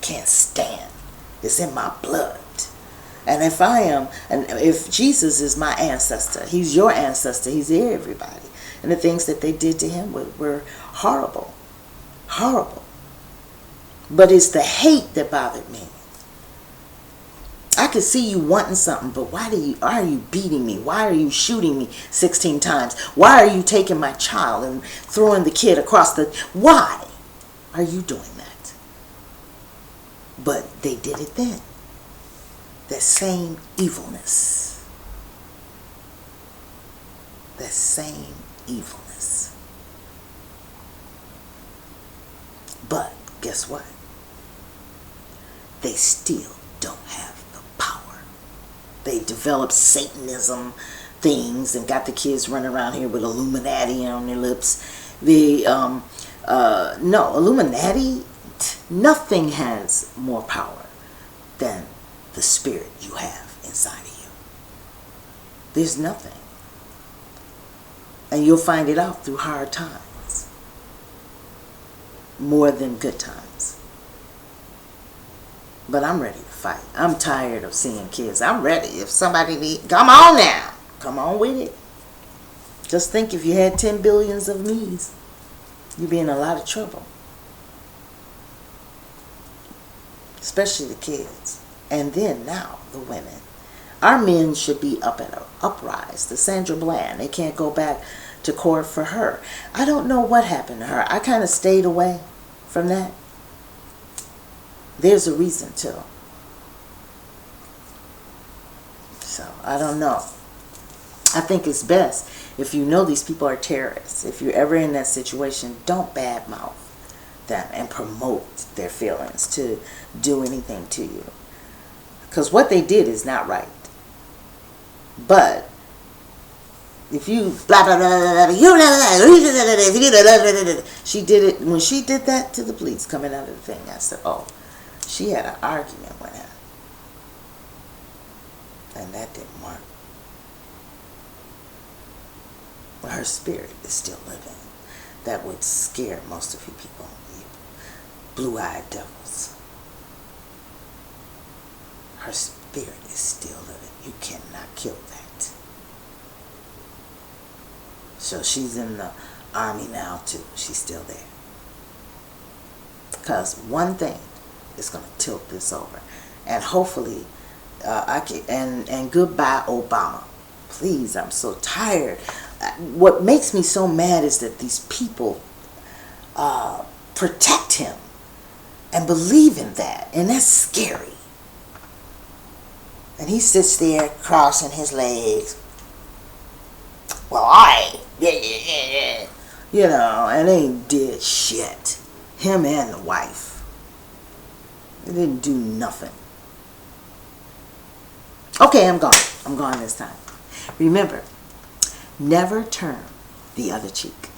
can't stand? It's in my blood. And if Jesus is my ancestor, he's your ancestor, he's everybody. And the things that they did to him were horrible. Horrible. But it's the hate that bothered me. I could see you wanting something, but why are you beating me? Why are you shooting me 16 times? Why are you taking my child and throwing the kid across the... Why are you doing that? But they did it then. That same evilness. That same evilness. But guess what? They still don't have the power. They developed Satanism things and got the kids running around here with Illuminati on their lips. No, Illuminati, nothing has more power than the spirit you have inside of you. There's nothing. And you'll find it out through hard times more than good times. But I'm ready to fight. I'm tired of seeing kids. I'm ready. If somebody need, come on now. Come on with it. Just think, if you had 10 billions of me's, you'd be in a lot of trouble. Especially the kids. And then now, the women. Our men should be up at an uprise. The Sandra Bland, they can't go back to court for her. I don't know what happened to her. I kind of stayed away from that. There's a reason too. So, I don't know. I think it's best, if you know these people are terrorists, if you're ever in that situation, don't badmouth them and promote their feelings to do anything to you. Because what they did is not right. But if you blah blah blah blah blah, she did it when she did that to the police coming out of the thing. I said, oh, she had an argument with him, and that didn't work. her spirit is still living. That would scare most of you people, you blue-eyed devils. Her spirit is still living. You cannot kill that. So she's in the army now too. She's still there. Because one thing is going to tilt this over. And hopefully, and goodbye Obama. Please, I'm so tired. What makes me so mad is that these people protect him and believe in that. And that's scary. And he sits there crossing his legs. Well, yeah. You know, and they did shit. Him and the wife. They didn't do nothing. Okay, I'm gone. I'm gone this time. Remember, never turn the other cheek.